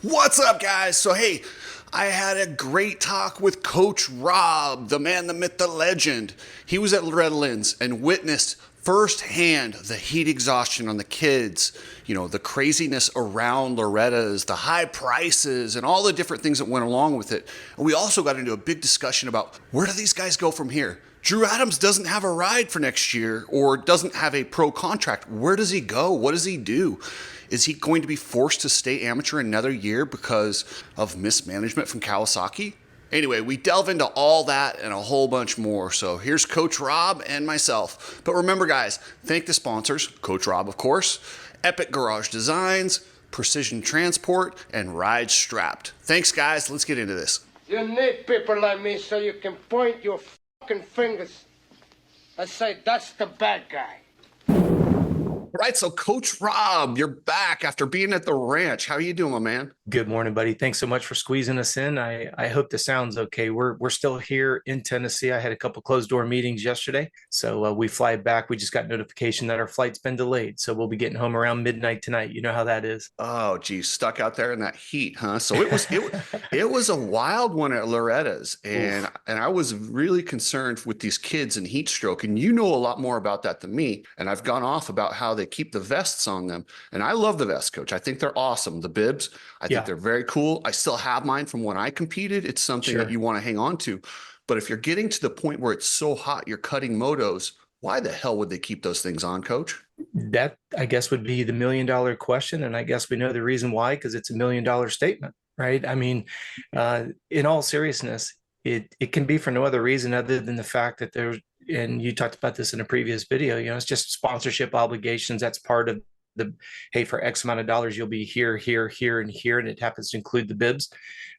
What's up, guys? So, hey, I had a great talk with Coach Robb, the man, the myth, the legend. He was at Loretta and witnessed firsthand the heat exhaustion on the kids, the craziness around Loretta's, the high prices, and all the different things that went along with it. And we also got into a big discussion about where do these guys go from here? Drew Adams doesn't have a ride for next year or doesn't have a pro contract. Where does he go? What does he do? Is he going to be forced to stay amateur another year because of mismanagement from Kawasaki? Anyway, we delve into all that and a whole bunch more. So here's Coach Robb and myself. But remember, guys, thank the sponsors, Coach Robb, of course, Epic Garage Designs, Precision Transport, and Ride Strapped. Thanks, guys. Let's get into this. You need people like me so you can point your fucking fingers and say, that's the bad guy. All right, so Coach Robb, you're back after being at the ranch. How are you doing, my man? Good morning, buddy. Thanks so much for squeezing us in. I hope the sound's okay. We're still here in Tennessee. I had a couple closed door meetings yesterday, so we fly back. We just got notification that our flight's been delayed, so we'll be getting home around midnight tonight. You know how that is. Oh, geez, stuck out there in that heat, huh? So it was a wild one at Loretta's, and I was really concerned with these kids and heat stroke. And you know a lot more about that than me. And I've gone off about how they keep the vests on them, and I love the vests, Coach. I think they're awesome. The bibs, I think they're very cool. I still have mine from when I competed. It's something that you want to hang on to. But if you're getting to the point where it's so hot, you're cutting motos, why the hell would they keep those things on, Coach? That, I guess, would be the $1 million question. And I guess we know the reason why, because it's $1 million statement, right? I mean, in all seriousness, it can be for no other reason other than the fact that there's, and you talked about this in a previous video, it's just sponsorship obligations. That's part of hey, for X amount of dollars, you'll be here, here, here, and here, and it happens to include the bibs.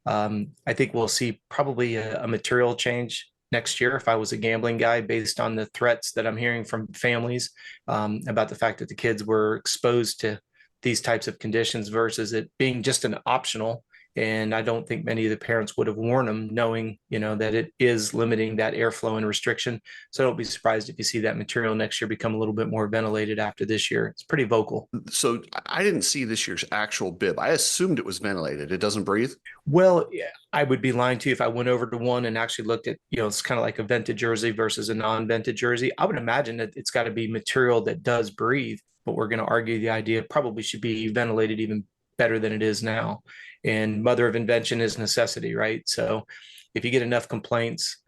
I think we'll see probably a material change next year if I was a gambling guy, based on the threats that I'm hearing from families about the fact that the kids were exposed to these types of conditions versus it being just an optional. And I don't think many of the parents would have warned them, knowing, that it is limiting that airflow and restriction. So don't be surprised if you see that material next year become a little bit more ventilated after this year. It's pretty vocal. So I didn't see this year's actual bib. I assumed it was ventilated. It doesn't breathe? Well, I would be lying to you if I went over to one and actually looked at, it's kind of like a vented jersey versus a non-vented jersey. I would imagine that it's got to be material that does breathe, but we're going to argue the idea probably should be ventilated even better than it is now. And mother of invention is necessity, right? So if you get enough complaints,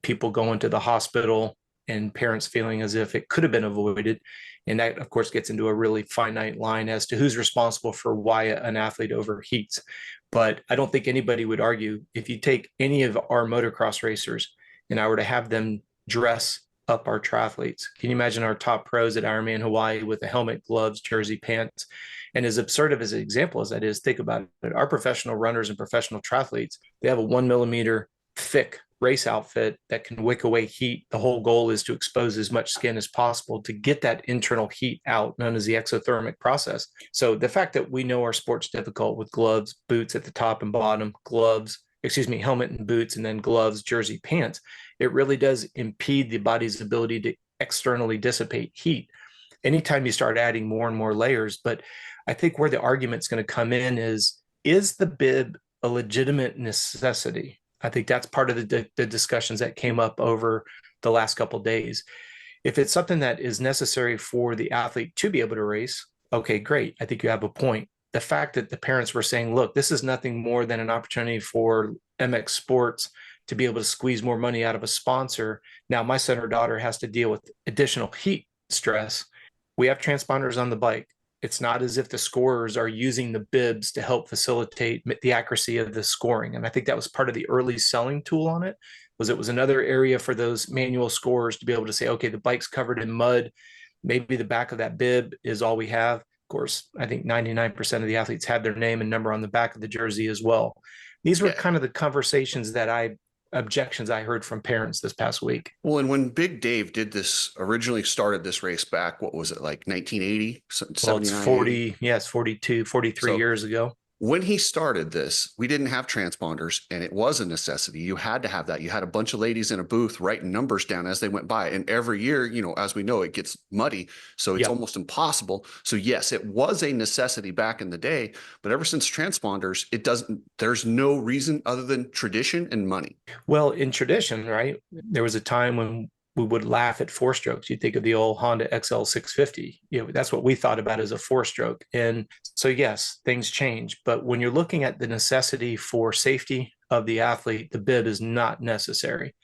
people going to the hospital and parents feeling as if it could have been avoided. And that, of course, gets into a really finite line as to who's responsible for why an athlete overheats. But I don't think anybody would argue, if you take any of our motocross racers and I were to have them dress up our triathletes, can you imagine our top pros at Ironman Hawaii with the helmet, gloves, jersey, pants? And as absurd of as an example as that is, think about it. Our professional runners and professional triathletes, they have a 1 millimeter thick race outfit that can wick away heat. The whole goal is to expose as much skin as possible to get that internal heat out, known as the exothermic process. So the fact that we know our sport's difficult with gloves, boots at the top and bottom, helmet and boots, and then gloves, jersey, pants, it really does impede the body's ability to externally dissipate heat anytime you start adding more and more layers. But I think where the argument's going to come in is the bib a legitimate necessity? I think that's part of the discussions that came up over the last couple of days. If it's something that is necessary for the athlete to be able to race, okay, great. I think you have a point. The fact that the parents were saying, look, this is nothing more than an opportunity for MX Sports to be able to squeeze more money out of a sponsor. Now my son or daughter has to deal with additional heat stress. We have transponders on the bike. It's not as if the scorers are using the bibs to help facilitate the accuracy of the scoring. And I think that was part of the early selling tool on it, was another area for those manual scorers to be able to say, okay, the bike's covered in mud. Maybe the back of that bib is all we have. Of course, I think 99% of the athletes have their name and number on the back of the jersey as well. These were kind of the conversations objections I heard from parents this past week. Well, and when Big Dave originally started this race back, what was it, like 1980? Well, it's 42, 43 years ago. when he started this, we didn't have transponders, and it was a necessity. You had to have that. You had a bunch of ladies in a booth writing numbers down as they went by. And every year, as we know, it gets muddy. So it's Yep. almost impossible. So yes, it was a necessity back in the day, but ever since transponders, there's no reason other than tradition and money. Well, in tradition, right, there was a time when we would laugh at four strokes. You think of the old Honda XL 650. That's what we thought about as a four stroke. And so, yes, things change. But when you're looking at the necessity for safety of the athlete, the bib is not necessary.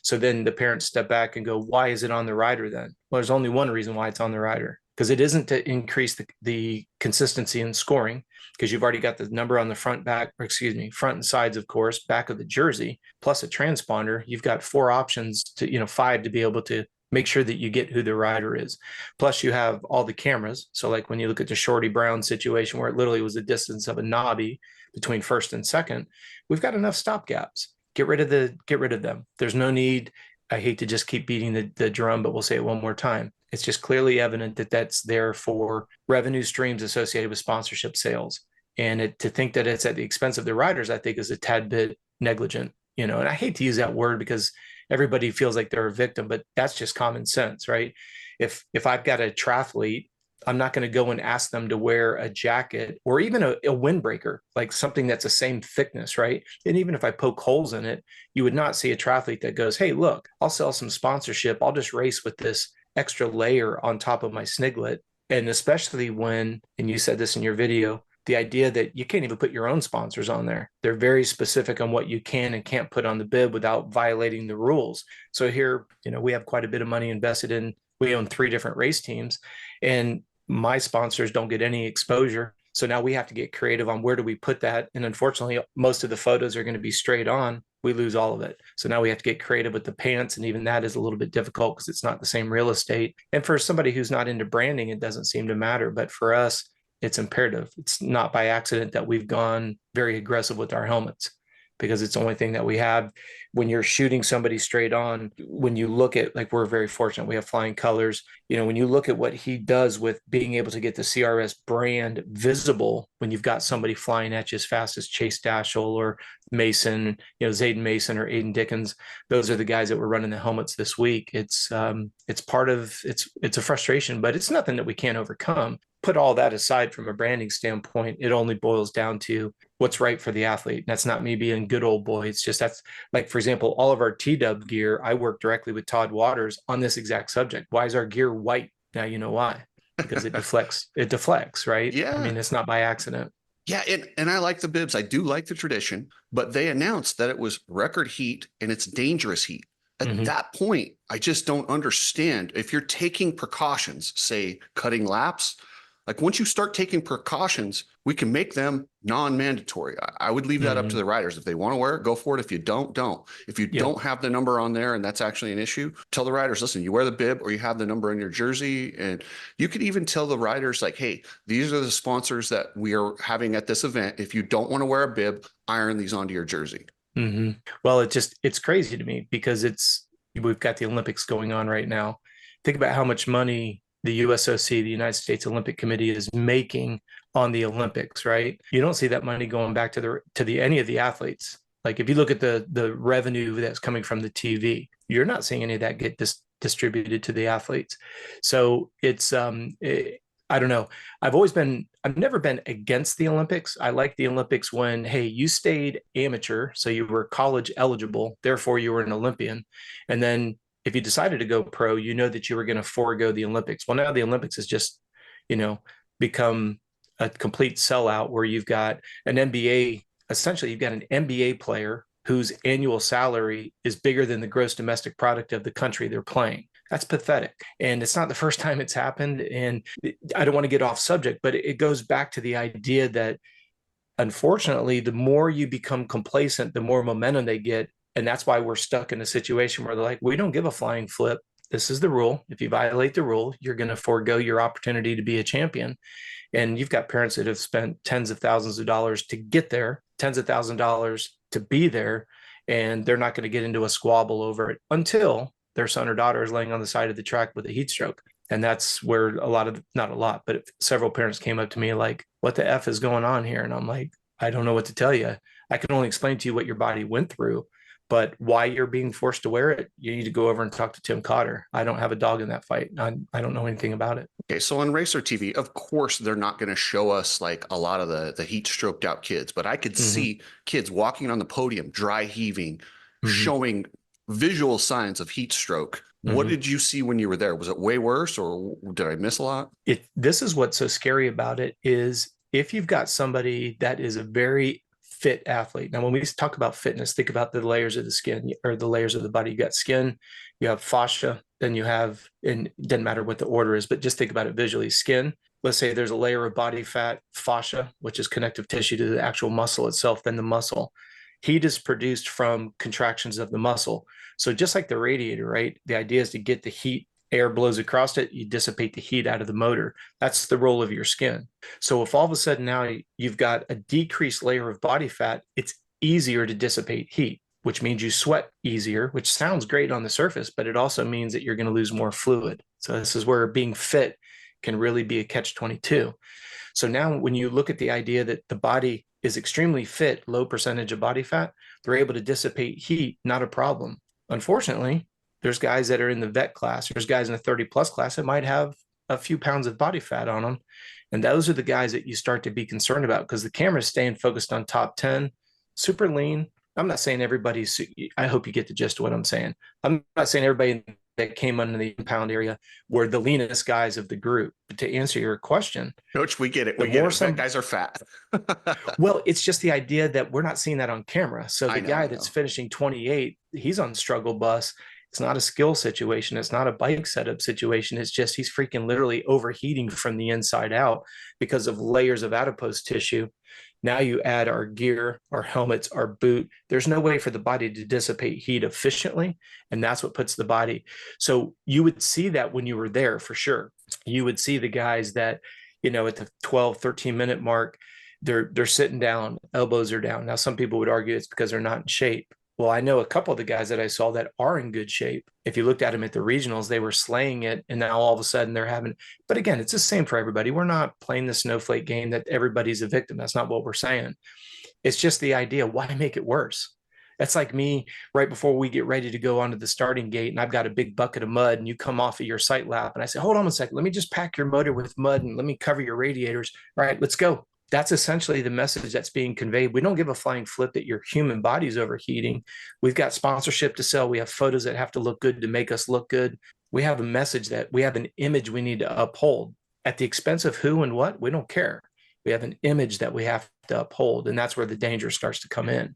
So then the parents step back and go, why is it on the rider then? Well, there's only one reason why it's on the rider, because it isn't to increase the consistency in scoring, because you've already got the number on the front, front and sides, of course, back of the jersey, plus a transponder. You've got four options to, five to be able to make sure that you get who the rider is. Plus you have all the cameras. So like when you look at the Shorty Brown situation where it literally was the distance of a knobby between first and second, we've got enough stopgaps. Get rid of them. There's no need. I hate to just keep beating the drum, but we'll say it one more time. It's just clearly evident that that's there for revenue streams associated with sponsorship sales. And to think that it's at the expense of the riders, I think is a tad bit negligent, and I hate to use that word because everybody feels like they're a victim, but that's just common sense, right? If I've got a triathlete, I'm not going to go and ask them to wear a jacket or even a windbreaker, like something that's the same thickness, right? And even if I poke holes in it, you would not see a triathlete that goes, hey, look, I'll sell some sponsorship. I'll just race with this extra layer on top of my sniglet. And especially when, and you said this in your video, the idea that you can't even put your own sponsors on there. They're very specific on what you can and can't put on the bib without violating the rules. So here, we have quite a bit of money invested in, we own 3 different race teams, and my sponsors don't get any exposure. So now we have to get creative on where do we put that. And unfortunately, most of the photos are going to be straight on. We lose all of it. So now we have to get creative with the pants. And even that is a little bit difficult because it's not the same real estate. And for somebody who's not into branding, it doesn't seem to matter. But for us, it's imperative. It's not by accident that we've gone very aggressive with our helmets, because it's the only thing that we have. When you're shooting somebody straight on, when you look at, like, we're very fortunate, we have flying colors. When you look at what he does with being able to get the CRS brand visible, when you've got somebody flying at you as fast as Chase Dashel or Mason, Zayden Mason or Aiden Dickens, those are the guys that were running the helmets this week. It's part of, it's a frustration, but it's nothing that we can't overcome. Put all that aside from a branding standpoint, it only boils down to what's right for the athlete. And that's not me being good old boy. It's just, that's like, for example, all of our T-Dub gear, I work directly with Todd Waters on this exact subject. Why is our gear white? Now you know why. Because it deflects, right? Yeah. I mean, it's not by accident. Yeah, and I like the bibs. I do like the tradition, but they announced that it was record heat and it's dangerous heat. At that point, I just don't understand. If you're taking precautions, say cutting laps, like once you start taking precautions, we can make them non-mandatory. I would leave that up to the riders. If they want to wear it, go for it. If you don't. If you don't have the number on there and that's actually an issue, tell the riders, listen, you wear the bib or you have the number on your jersey. And you could even tell the riders, like, hey, these are the sponsors that we are having at this event. If you don't want to wear a bib, iron these onto your jersey. Well, it's crazy to me because we've got the Olympics going on right now. Think about how much money the USOC, the United States Olympic Committee, is making on the Olympics, right? You don't see that money going back to any of the athletes. Like if you look at the revenue that's coming from the TV, you're not seeing any of that get distributed to the athletes. So it's I don't know. I've never been against the Olympics. I like the Olympics when, hey, you stayed amateur, so you were college eligible, therefore you were an Olympian. And then if you decided to go pro, you know that you were going to forego the Olympics. Well, now the Olympics has just, become a complete sellout where you've got an NBA, essentially you've got an NBA player whose annual salary is bigger than the gross domestic product of the country they're playing. That's pathetic. And it's not the first time it's happened. And I don't want to get off subject, but it goes back to the idea that unfortunately, the more you become complacent, the more momentum they get. And that's why we're stuck in a situation where they're like, we don't give a flying flip. This is the rule. If you violate the rule, you're going to forego your opportunity to be a champion. And you've got parents that have spent tens of thousands of dollars to get there, tens of thousands of dollars to be there. And they're not going to get into a squabble over it until their son or daughter is laying on the side of the track with a heat stroke. And that's where not a lot, but several parents came up to me like, what the F is going on here? And I'm like, I don't know what to tell you. I can only explain to you what your body went through, but why you're being forced to wear it, you need to go over and talk to Tim Cotter. I don't have a dog in that fight. I don't know anything about it. Okay, so on Racer TV, of course, they're not going to show us like a lot of the heat stroked out kids, but I could Hmm. see kids walking on the podium, dry heaving, Hmm. showing visual signs of heat stroke. What Hmm. did you see when you were there? Was it way worse, or did I miss a lot? This is what's so scary about it is if you've got somebody that is a very fit athlete. Now, when we talk about fitness, think about the layers of the skin or the layers of the body. You got skin, you have fascia, then you have, and it doesn't matter what the order is, but just think about it visually. Skin, let's say there's a layer of body fat, fascia, which is connective tissue to the actual muscle itself, then the muscle. Heat is produced from contractions of the muscle. So just like the radiator, right? The idea is to get the heat, air blows across it, you dissipate the heat out of the motor. That's the role of your skin. So if all of a sudden now you've got a decreased layer of body fat, it's easier to dissipate heat, which means you sweat easier, which sounds great on the surface, but it also means that you're going to lose more fluid. So this is where being fit can really be a catch 22. So now when you look at the idea that the body is extremely fit, low percentage of body fat, they're able to dissipate heat, not a problem. Unfortunately, there's guys that are in the vet class, there's guys in the 30 plus class that might have a few pounds of body fat on them. And those are the guys that you start to be concerned about because the camera's staying focused on top 10, super lean. I'm not saying everybody's, I hope you get the gist of what I'm saying. I'm not saying everybody that came under the pound area were the leanest guys of the group. But to answer your question, Coach, we get it. the We get more it. Fat some, guys are fat. well, it's just the idea that we're not seeing that on camera. So I the know, guy I that's know. finishing 28, he's on struggle bus. It's not a skill situation. It's not a bike setup situation. It's just he's freaking literally overheating from the inside out because of layers of adipose tissue. Now you add our gear, our helmets, our boot. There's no way for the body to dissipate heat efficiently. And that's what puts the body. So you would see that when you were there for sure. You would see the guys that, at the 12, 13-minute mark, they're sitting down, elbows are down. Now, some people would argue it's because they're not in shape. Well, I know a couple of the guys that I saw that are in good shape. If you looked at them at the regionals, they were slaying it. And now all of a sudden they're having, but again, it's the same for everybody. We're not playing the snowflake game that everybody's a victim. That's not what we're saying. It's just the idea. Why make it worse? That's like me right before we get ready to go onto the starting gate and I've got a big bucket of mud and you come off of your sight lap and I say, hold on a second, let me just pack your motor with mud and let me cover your radiators. All right, let's go. That's essentially the message that's being conveyed. We don't give a flying flip that your human body's overheating. We've got sponsorship to sell. We have photos that have to look good to make us look good. We have a message that we have an image we need to uphold at the expense of who and what. We don't care. We have an image that we have to uphold. And that's where the danger starts to come in.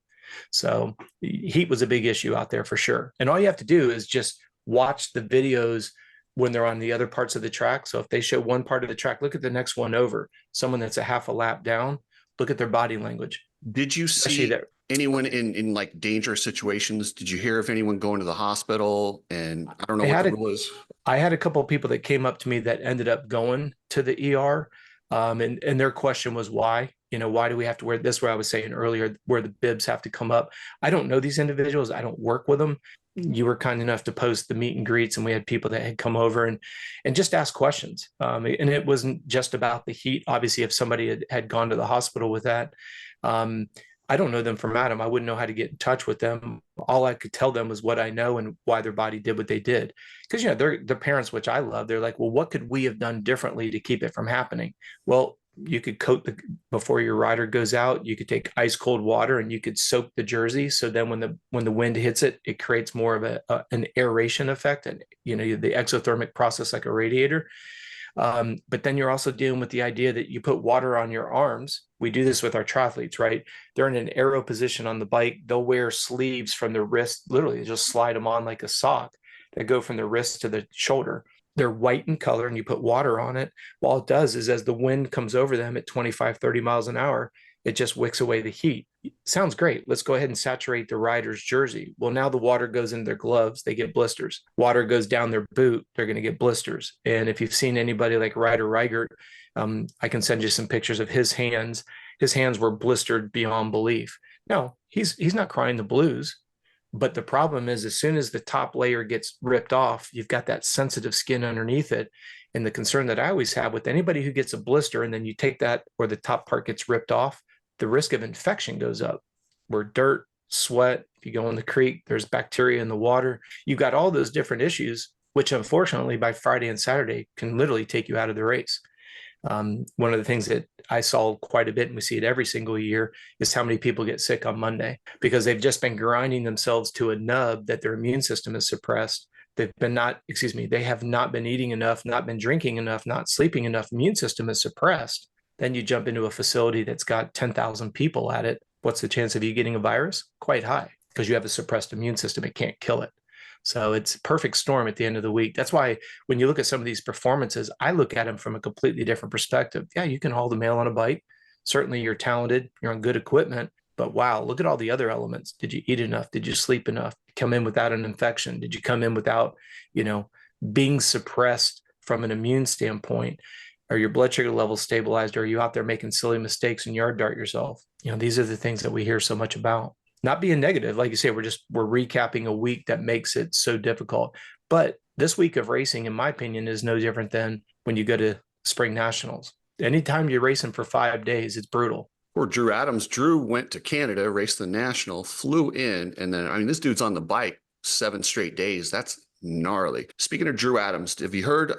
So heat was a big issue out there for sure. And all you have to do is just watch the videos when they're on the other parts of the track. So if they show one part of the track, look at the next one over. Someone that's a half a lap down, look at their body language. Did you Especially see that anyone in like dangerous situations? Did you hear of anyone going to the hospital? And I don't know I what had the a rule is. I had a couple of people that came up to me that ended up going to the ER. And their question was why? Why do we have to wear this? Where I was saying earlier, where the bibs have to come up. I don't know these individuals. I don't work with them. You were kind enough to post the meet and greets, and we had people that had come over and just ask questions. And it wasn't just about the heat. Obviously, if somebody had gone to the hospital with that, I don't know them from Adam. I wouldn't know how to get in touch with them. All I could tell them was what I know and why their body did what they did. Because they're parents, which I love. They're like, well, what could we have done differently to keep it from happening? Well, you could coat before your rider goes out. You could take ice cold water and you could soak the jersey. So then when the wind hits it, it creates more of an aeration effect, and the exothermic process like a radiator. But then you're also dealing with the idea that you put water on your arms. We do this with our triathletes, right? They're in an aero position on the bike. They'll wear sleeves from the wrist, literally just slide them on like a sock that go from the wrist to the shoulder. They're white in color and you put water on it. All it does is as the wind comes over them at 25, 30 miles an hour, it just wicks away the heat. Sounds great. Let's go ahead and saturate the rider's jersey. Well, now the water goes into their gloves, they get blisters. Water goes down their boot, they're going to get blisters. And if you've seen anybody like Ryder Reigert, I can send you some pictures of his hands. His hands were blistered beyond belief. No, he's not crying the blues. But the problem is, as soon as the top layer gets ripped off, you've got that sensitive skin underneath it. And the concern that I always have with anybody who gets a blister and then you take that where the top part gets ripped off, the risk of infection goes up. Where dirt, sweat, if you go in the creek, there's bacteria in the water. You've got all those different issues, which unfortunately by Friday and Saturday can literally take you out of the race. One of the things that I saw quite a bit, and we see it every single year, is how many people get sick on Monday because they've just been grinding themselves to a nub that their immune system is suppressed. They have not been eating enough, not been drinking enough, not sleeping enough. Immune system is suppressed. Then you jump into a facility that's got 10,000 people at it. What's the chance of you getting a virus? Quite high because you have a suppressed immune system. It can't kill it. So it's a perfect storm at the end of the week. That's why when you look at some of these performances, I look at them from a completely different perspective. Yeah, you can haul the mail on a bike. Certainly you're talented, you're on good equipment, but wow, look at all the other elements. Did you eat enough? Did you sleep enough? Come in without an infection? Did you come in without, being suppressed from an immune standpoint? Are your blood sugar levels stabilized? Or are you out there making silly mistakes and yard dart yourself? These are the things that we hear so much about. Not being negative, like you say, we're recapping a week that makes it so difficult. But this week of racing, in my opinion, is no different than when you go to spring nationals. Anytime you're racing for 5 days, it's brutal. Or Drew Adams. Drew went to Canada, raced the national, flew in, and then, this dude's on the bike 7 straight days. That's gnarly. Speaking of Drew Adams, have you heard,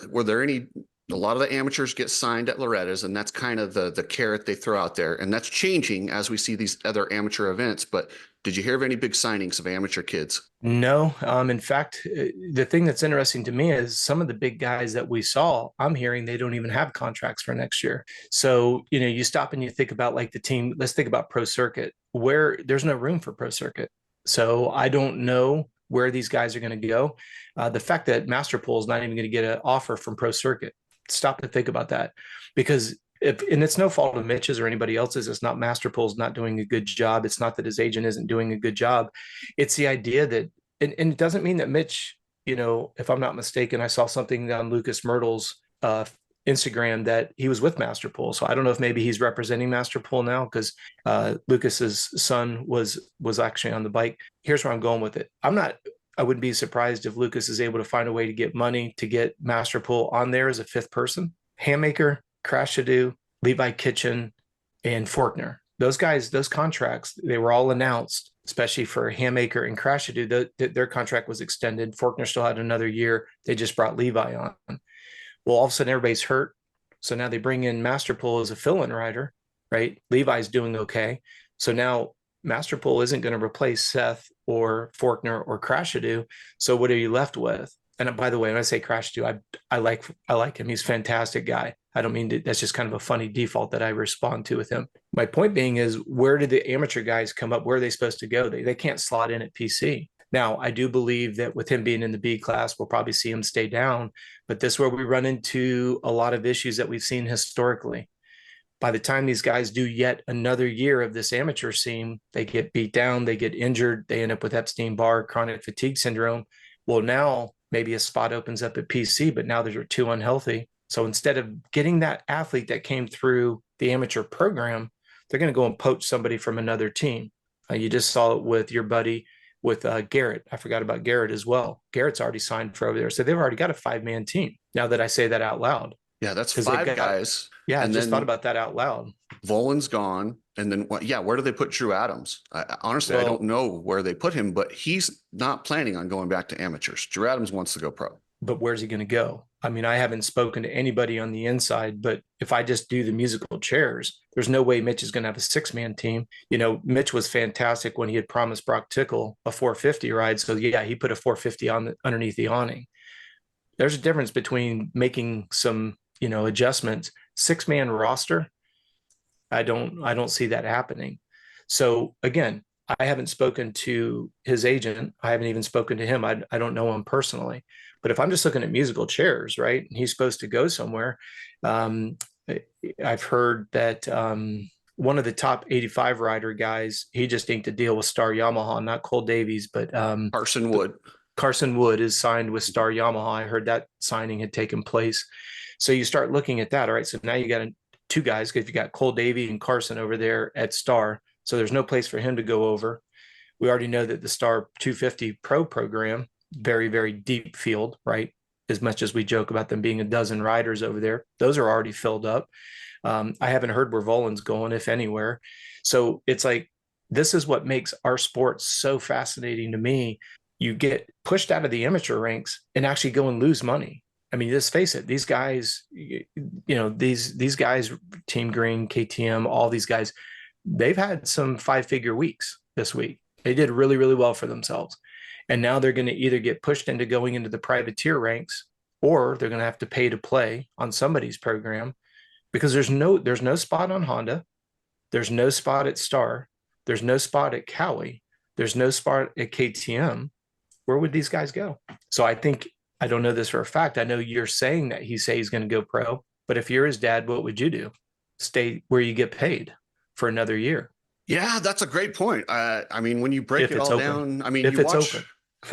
a lot of the amateurs get signed at Loretta's, and that's kind of the carrot they throw out there. And that's changing as we see these other amateur events. But did you hear of any big signings of amateur kids? No. In fact, the thing that's interesting to me is some of the big guys that we saw, I'm hearing they don't even have contracts for next year. So, you stop and you think about like the team, let's think about Pro Circuit, where there's no room for Pro Circuit. So I don't know where these guys are going to go. The fact that Masterpool is not even going to get an offer from Pro Circuit, stop to think about that, because and it's no fault of Mitch's or anybody else's. It's not Masterpool's not doing a good job. It's not that his agent isn't doing a good job. It's the idea that, and it doesn't mean that Mitch, if I'm not mistaken, I saw something on Lucas Myrtle's Instagram that he was with Masterpool. So I don't know if maybe he's representing Masterpool now because Lucas's son was actually on the bike. Here's where I'm going with it. I wouldn't be surprised if Lucas is able to find a way to get money to get Masterpool on there as a 5th person. Handmaker, Crash Shadoo, Levi Kitchen, and Forkner. Those guys, those contracts, they were all announced, especially for Handmaker and Crash Shadoo. Their contract was extended. Forkner still had another year. They just brought Levi on. Well, all of a sudden everybody's hurt. So now they bring in Masterpool as a fill-in rider, right? Levi's doing okay. So now Masterpool isn't going to replace Seth or Forkner or Crash Shadoo. So what are you left with? And by the way, when I say Crash Shadoo, I like him. He's a fantastic guy. I don't mean to, that's just kind of a funny default that I respond to with him. My point being is, where did the amateur guys come up? Where are they supposed to go? They can't slot in at PC. Now, I do believe that with him being in the B class, we'll probably see him stay down. But this is where we run into a lot of issues that we've seen historically. By the time these guys do yet another year of this amateur scene, they get beat down, they get injured, they end up with Epstein-Barr, chronic fatigue syndrome. Well, now maybe a spot opens up at PC, but now they're too unhealthy. So instead of getting that athlete that came through the amateur program, they're going to go and poach somebody from another team. You just saw it with your buddy, with Garrett. I forgot about Garrett as well. Garrett's already signed for over there. So they've already got a 5-man team. Now that I say that out loud. Yeah, that's 5 guys. Yeah, and I just thought about that out loud. Volan's gone. And then, where do they put Drew Adams? Honestly, I don't know where they put him, but he's not planning on going back to amateurs. Drew Adams wants to go pro. But where's he going to go? I mean, I haven't spoken to anybody on the inside, but if I just do the musical chairs, there's no way Mitch is going to have a 6-man team. Mitch was fantastic when he had promised Brock Tickle a 450 ride. So yeah, he put a 450 underneath the awning. There's a difference between making some, adjustments. 6-man roster, I don't see that happening. So again, I haven't spoken to his agent. I haven't even spoken to him. I don't know him personally. But if I'm just looking at musical chairs, right, and he's supposed to go somewhere, I've heard that one of the top 85 rider guys, he just inked a deal with Star Yamaha, not Cole Davies, but Carson Wood. Carson Wood is signed with Star Yamaha. I heard that signing had taken place. So you start looking at that. All right, so now you got 2 guys, because you got Cole Davey and Carson over there at Star. So there's no place for him to go over. We already know that the Star 250 Pro program, very, very deep field, right? As much as we joke about them being a dozen riders over there, those are already filled up. I haven't heard where Volan's going, if anywhere. So it's like, this is what makes our sport so fascinating to me. You get pushed out of the amateur ranks and actually go and lose money. I mean, just face it, these guys, these guys, Team Green, KTM, all these guys, they've had some 5-figure weeks this week. They did really, really well for themselves. And now they're going to either get pushed into going into the privateer ranks, or they're going to have to pay to play on somebody's program, because there's no spot on Honda. There's no spot at Star. There's no spot at Cowie. There's no spot at KTM. Where would these guys go? So I think, I don't know this for a fact. I know you're saying that he's going to go pro, but if you're his dad, what would you do? Stay where you get paid for another year. Yeah, that's a great point. I mean, when you break If it it's all open. down, I mean, If it's open.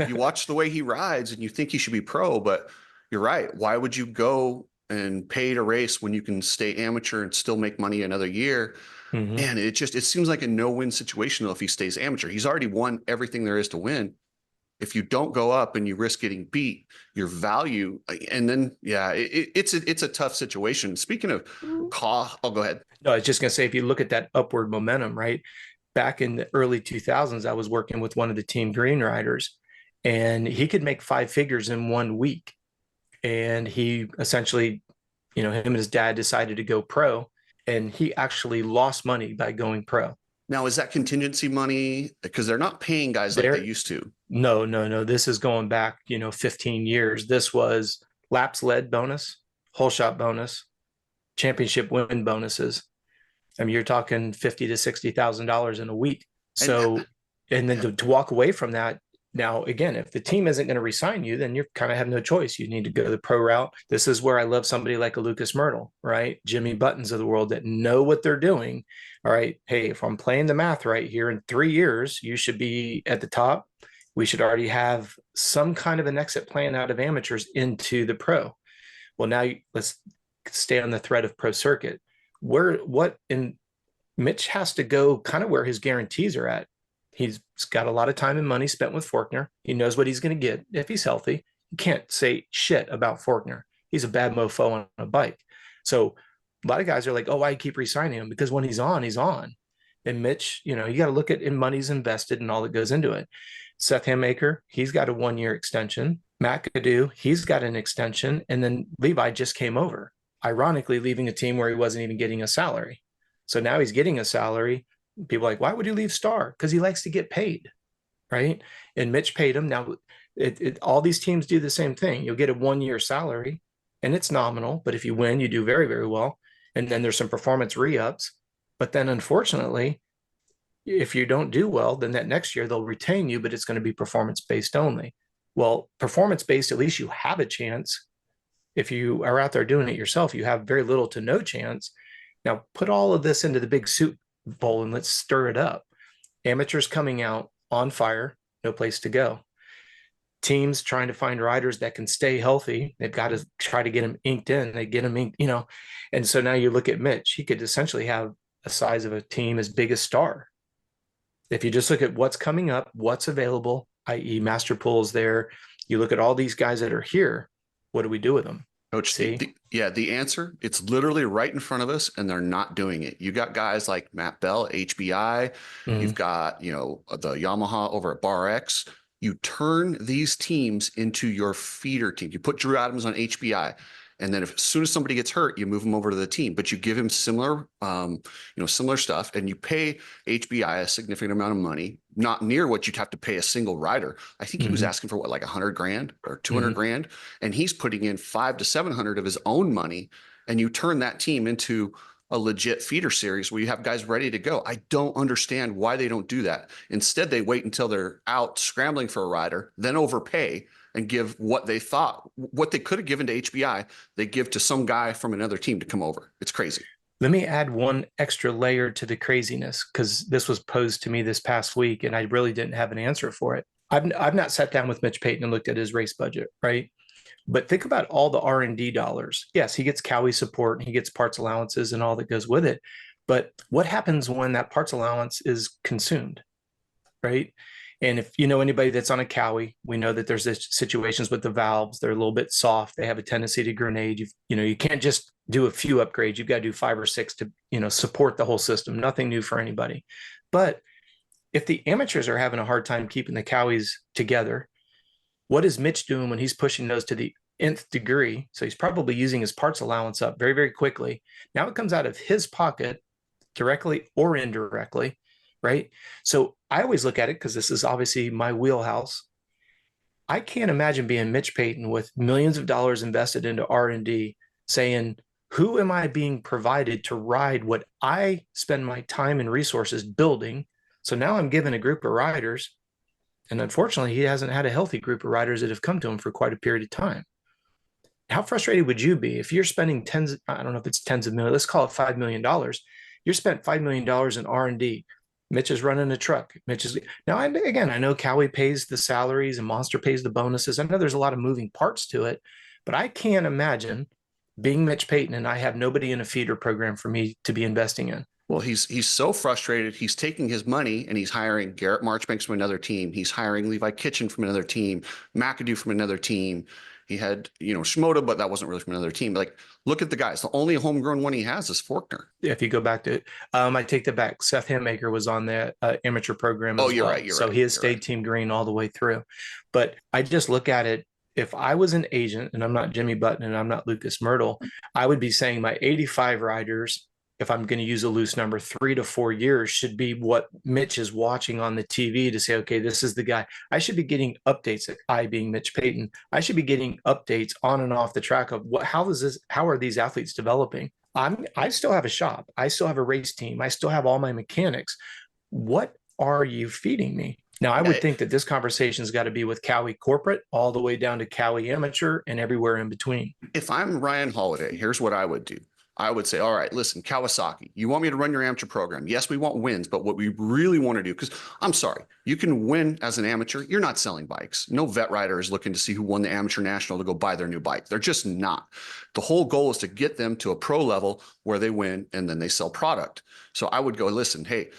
you watch the way he rides and you think he should be pro, but you're right. Why would you go and pay to race when you can stay amateur and still make money another year? Mhm. And it seems like a no-win situation though if he stays amateur. He's already won everything there is to win. If you don't go up and you risk getting beat, your value, and then it's a tough situation. Speaking of cost, I'll go ahead. No, I was just going to say, if you look at that upward momentum, right? Back in the early 2000s, I was working with one of the Team Green riders, and he could make 5 figures in 1 week. And he essentially, him and his dad decided to go pro, and he actually lost money by going pro. Now, is that contingency money? Because they're not paying guys like they used to. No. This is going back, 15 years. This was laps led bonus, whole shot bonus, championship win bonuses. I mean, you're talking $50,000 to $60,000 in a week. So, and then to walk away from that. Now, again, if the team isn't going to resign you, then you kind of have no choice. You need to go the pro route. This is where I love somebody like a Lucas Myrtle, right? Jimmy Buttons of the world that know what they're doing. All right. Hey, if I'm playing the math right here, in 3 years, you should be at the top. We should already have some kind of an exit plan out of amateurs into the pro. Well, now let's stay on the thread of pro circuit. Mitch has to go kind of where his guarantees are at. He's got a lot of time and money spent with Forkner. He knows what he's going to get if he's healthy. You can't say shit about Forkner. He's a bad mofo on a bike. So a lot of guys are like, oh, why keep re-signing him? Because when he's on, he's on. And Mitch, you got to look at money's invested and all that goes into it. Seth Hammaker, he's got a 1-year extension. McAdoo, he's got an extension. And then Levi just came over, ironically leaving a team where he wasn't even getting a salary. So now he's getting a salary. People are like, why would he leave Star? Because he likes to get paid, right? And Mitch paid him. Now, all these teams do the same thing. You'll get a 1-year salary, and it's nominal. But if you win, you do very, very well. And then there's some performance re-ups. But then, unfortunately, if you don't do well, then that next year they'll retain you, but it's going to be performance-based only. Well, performance-based, at least you have a chance. If you are out there doing it yourself, you have very little to no chance. Now, put all of this into the big soup bowl and let's stir it up. Amateurs coming out on fire, no place to go. Teams trying to find riders that can stay healthy. They've got to try to get them inked in. They get them inked, And so now you look at Mitch. He could essentially have a size of a team as big as Star. If you just look at what's coming up, what's available, i.e. Masterpool is there. You look at all these guys that are here. What do we do with them? Coach, the answer, it's literally right in front of us, and they're not doing it. You got guys like Matt Bell, HBI. Mm-hmm. You've got, the Yamaha over at Bar X. You turn these teams into your feeder team. You put Drew Adams on HBI, and then as soon as somebody gets hurt, you move him over to the team. But you give him similar stuff, and you pay HBI a significant amount of money, not near what you'd have to pay a single rider. I think he was asking for like $100,000 or $200,000, and he's putting in $500 to $700 of his own money. And you turn that team into a legit feeder series where you have guys ready to go. I don't understand why they don't do that. Instead, they wait until they're out scrambling for a rider, then overpay and give what they could have given to HBI, they give to some guy from another team to come over. It's crazy. Let me add one extra layer to the craziness, because this was posed to me this past week and I really didn't have an answer for it. I've not sat down with Mitch Payton and looked at his race budget, right? But think about all the R&D dollars. Yes, he gets Cowie support and he gets parts allowances and all that goes with it. But what happens when that parts allowance is consumed, right? And if you know anybody that's on a Cowie, we know that there's this situations with the valves. They're a little bit soft. They have a tendency to grenade. You can't just do a few upgrades. You've got to do 5 or 6 to, support the whole system. Nothing new for anybody. But if the amateurs are having a hard time keeping the Cowies together, what is Mitch doing when he's pushing those to the nth degree? So he's probably using his parts allowance up very, very quickly. Now it comes out of his pocket directly or indirectly, right? So I always look at it, because this is obviously my wheelhouse. I can't imagine being Mitch Payton with millions of dollars invested into R&D saying, who am I being provided to ride what I spend my time and resources building? So now I'm given a group of riders, and unfortunately, he hasn't had a healthy group of riders that have come to him for quite a period of time. How frustrated would you be if you're spending I don't know if it's tens of millions, let's call it $5 million. You're spent $5 million in R&D. Mitch is running a truck. Now, I know Cowie pays the salaries and Monster pays the bonuses. I know there's a lot of moving parts to it, but I can't imagine being Mitch Payton and I have nobody in a feeder program for me to be investing in. Well, he's so frustrated. He's taking his money and he's hiring Garrett Marchbanks from another team. He's hiring Levi Kitchen from another team, McAdoo from another team. He had, Shimoda, but that wasn't really from another team. Like, look at the guys. The only homegrown one he has is Faulkner. If you go back to, I take that back. Seth Hammaker was on the amateur program as well. You're right. So he has stayed Team Green all the way through. But I just look at it. If I was an agent, and I'm not Jimmy Button and I'm not Lucas Myrtle, I would be saying my 85 riders, if I'm going to use a loose number, 3 to 4 years should be what Mitch is watching on the TV to say, okay, this is the guy. I should be getting updates. I being Mitch Payton, I should be getting updates on and off the track of how are these athletes developing? I still have a shop. I still have a race team. I still have all my mechanics. What are you feeding me? Now, I would think that this conversation's got to be with Cowie corporate all the way down to Cowie amateur and everywhere in between. If I'm Ryan Holiday, here's what I would do. I would say, all right, listen, Kawasaki, you want me to run your amateur program? Yes, we want wins, but what we really want to do, because I'm sorry, you can win as an amateur. You're not selling bikes. No vet rider is looking to see who won the amateur national to go buy their new bike. They're just not. The whole goal is to get them to a pro level where they win and then they sell product. So I would go, listen, hey,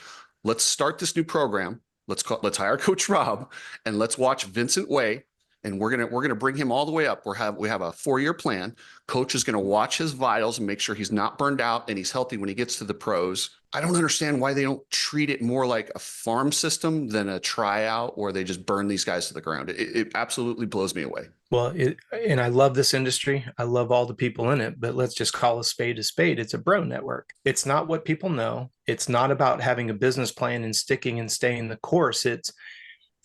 let's start this new program. Let's hire Coach Robb and let's watch Vincent Way. And we're gonna bring him all the way up. We have a 4-year plan. Coach is gonna watch his vitals and make sure he's not burned out and he's healthy when he gets to the pros. I don't understand why they don't treat it more like a farm system than a tryout, or they just burn these guys to the ground. It absolutely blows me away. Well, and I love this industry. I love all the people in it, but let's just call a spade a spade. It's a bro network. It's not what people know. It's not about having a business plan and sticking and staying the course. It's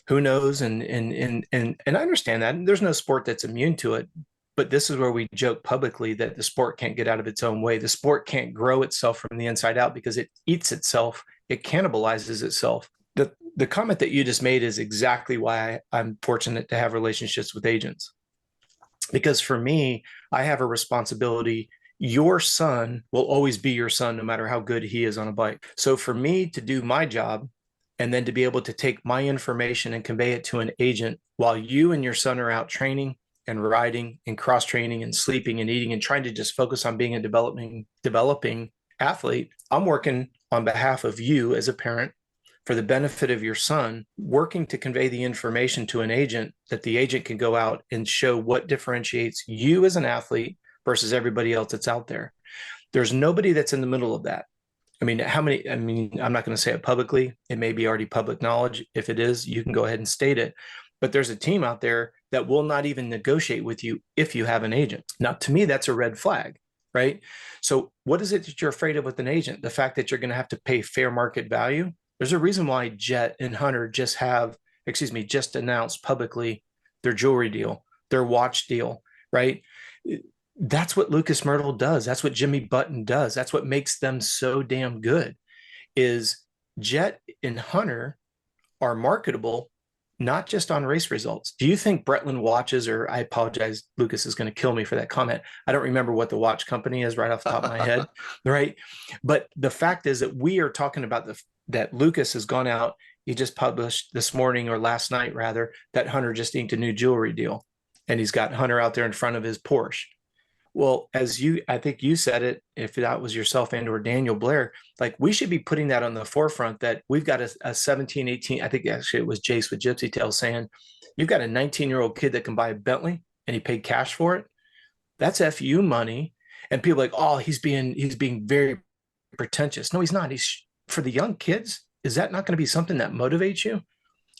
who knows? And I understand that. And there's no sport that's immune to it. But this is where we joke publicly that the sport can't get out of its own way. The sport can't grow itself from the inside out because it eats itself. It cannibalizes itself. The comment that you just made is exactly why I'm fortunate to have relationships with agents. Because for me, I have a responsibility. Your son will always be your son, no matter how good he is on a bike. So for me to do my job, and then to be able to take my information and convey it to an agent while you and your son are out training and riding and cross-training and sleeping and eating and trying to just focus on being a developing athlete, I'm working on behalf of you as a parent for the benefit of your son, working to convey the information to an agent that the agent can go out and show what differentiates you as an athlete versus everybody else that's out there. There's nobody that's in the middle of that. I'm not going to say it publicly. It may be already public knowledge. If it is, you can go ahead and state it. But there's a team out there that will not even negotiate with you if you have an agent. Now, to me, that's a red flag, right? So what is it that you're afraid of with an agent? The fact that you're going to have to pay fair market value? There's a reason why Jet and Hunter just announced publicly their jewelry deal, their watch deal, right? That's what Lucas Myrtle does. That's what Jimmy Button does. That's what makes them so damn good. Is Jet and Hunter are marketable, not just on race results. Do you think Bretland watches, or I apologize, Lucas is going to kill me for that comment. I don't remember what the watch company is right off the top of my head, right? But the fact is that we are talking about that Lucas has gone out. He just published this morning, or last night rather, that Hunter just inked a new jewelry deal. And he's got Hunter out there in front of his Porsche. Well, I think you said it, if that was yourself and or Daniel Blair, like we should be putting that on the forefront that we've got a 17, 18, I think actually it was Jace with Gypsy Tail saying, you've got a 19-year-old kid that can buy a Bentley and he paid cash for it. That's FU money. And people are like, oh, he's being very pretentious. No, he's not. He's for the young kids. Is that not going to be something that motivates you?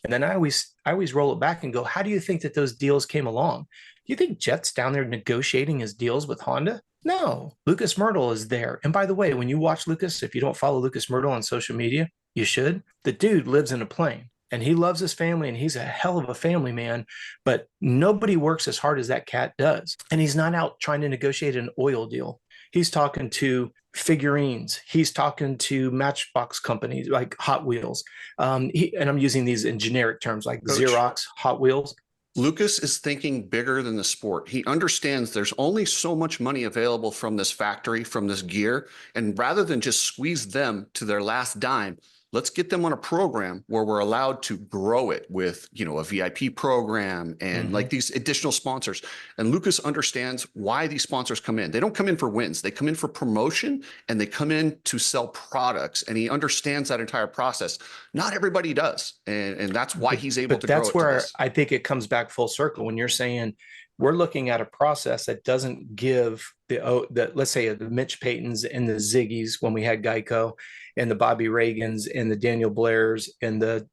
And then I always roll it back and go, how do you think that those deals came along? Do you think Jet's down there negotiating his deals with Honda? No, Lucas Myrtle is there. And by the way, when you watch Lucas, if you don't follow Lucas Myrtle on social media, you should. The dude lives in a plane and he loves his family and he's a hell of a family man, but nobody works as hard as that cat does. And he's not out trying to negotiate an oil deal. He's talking to figurines. He's talking to Matchbox companies like Hot Wheels. And I'm using these in generic terms like Coach, Xerox, Hot Wheels. Lucas is thinking bigger than the sport. He understands there's only so much money available from this factory, from this gear. And rather than just squeeze them to their last dime, let's get them on a program where we're allowed to grow it with, a VIP program and like these additional sponsors. And Lucas understands why these sponsors come in. They don't come in for wins. They come in for promotion and they come in to sell products. And he understands that entire process. Not everybody does. And that's why he's able to grow it. That's where I think it comes back full circle when you're saying we're looking at a process that doesn't give let's say the Mitch Paytons and the Ziggies when we had Geico and the Bobby Reagans and the Daniel Blairs and the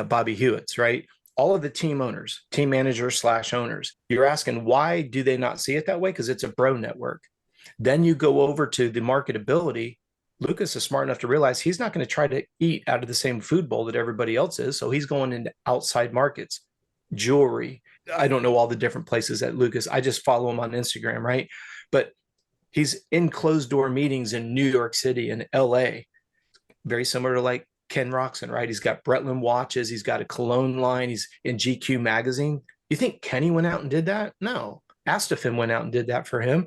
Bobby Hewitts, right? All of the team owners, team managers / owners. You're asking, why do they not see it that way? Because it's a bro network. Then you go over to the marketability. Lucas is smart enough to realize he's not going to try to eat out of the same food bowl that everybody else is. So he's going into outside markets, jewelry. I don't know all the different places at Lucas. I just follow him on Instagram, right? But he's in closed door meetings in New York City and LA, very similar to like Ken Roxon, right? He's got Bretland watches. He's got a cologne line. He's in GQ magazine. You think Kenny went out and did that? No. Astafin went out and did that for him.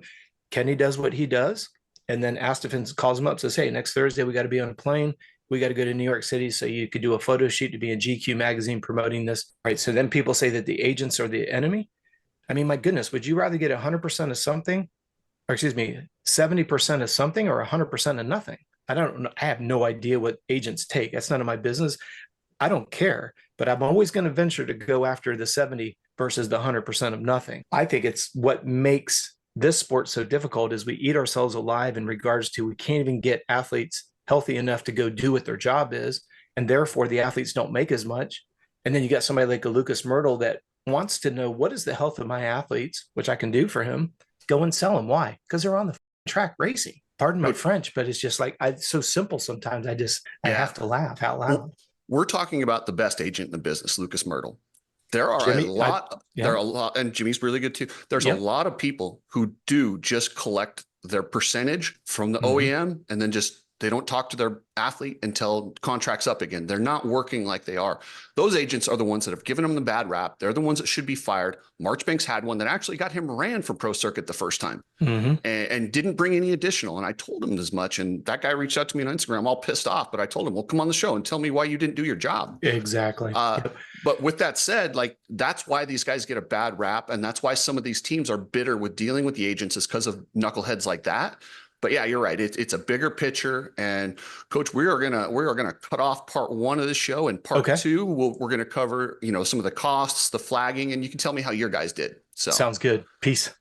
Kenny does what he does. And then Astafin calls him up and says, hey, next Thursday, we got to be on a plane. We got to go to New York City so you could do a photo shoot to be in GQ magazine promoting this. Right. So then people say that the agents are the enemy. I mean, my goodness, would you rather get 100% of something, or excuse me, 70% of something or 100% of nothing? I don't know. I have no idea what agents take. That's none of my business. I don't care, but I'm always going to venture to go after the 70 versus the 100% of nothing. I think it's what makes this sport so difficult is we eat ourselves alive in regards to we can't even get athletes healthy enough to go do what their job is. And therefore the athletes don't make as much. And then you got somebody like a Lucas Myrtle that wants to know what is the health of my athletes, which I can do for him. Go and sell them. Why? Because they're on the track racing. Pardon my French, but it's just like, it's so simple sometimes. I have to laugh out loud. Well, we're talking about the best agent in the business, Lucas Myrtle. There are a lot, and Jimmy's really good too. There's a lot of people who do just collect their percentage from the OEM and then just, they don't talk to their athlete until contract's up again. They're not working like they are. Those agents are the ones that have given them the bad rap. They're the ones that should be fired. Marchbanks had one that actually got him ran for Pro Circuit the first time and didn't bring any additional. And I told him as much. And that guy reached out to me on Instagram all pissed off. But I told him, well, come on the show and tell me why you didn't do your job. Exactly. But with that said, like, that's why these guys get a bad rap. And that's why some of these teams are bitter with dealing with the agents, is because of knuckleheads like that. But yeah, you're right. It's a bigger picture. And Coach, we are gonna cut off part one of the show, and part two we're gonna cover some of the costs, the flagging, and you can tell me how your guys did. So sounds good. Peace.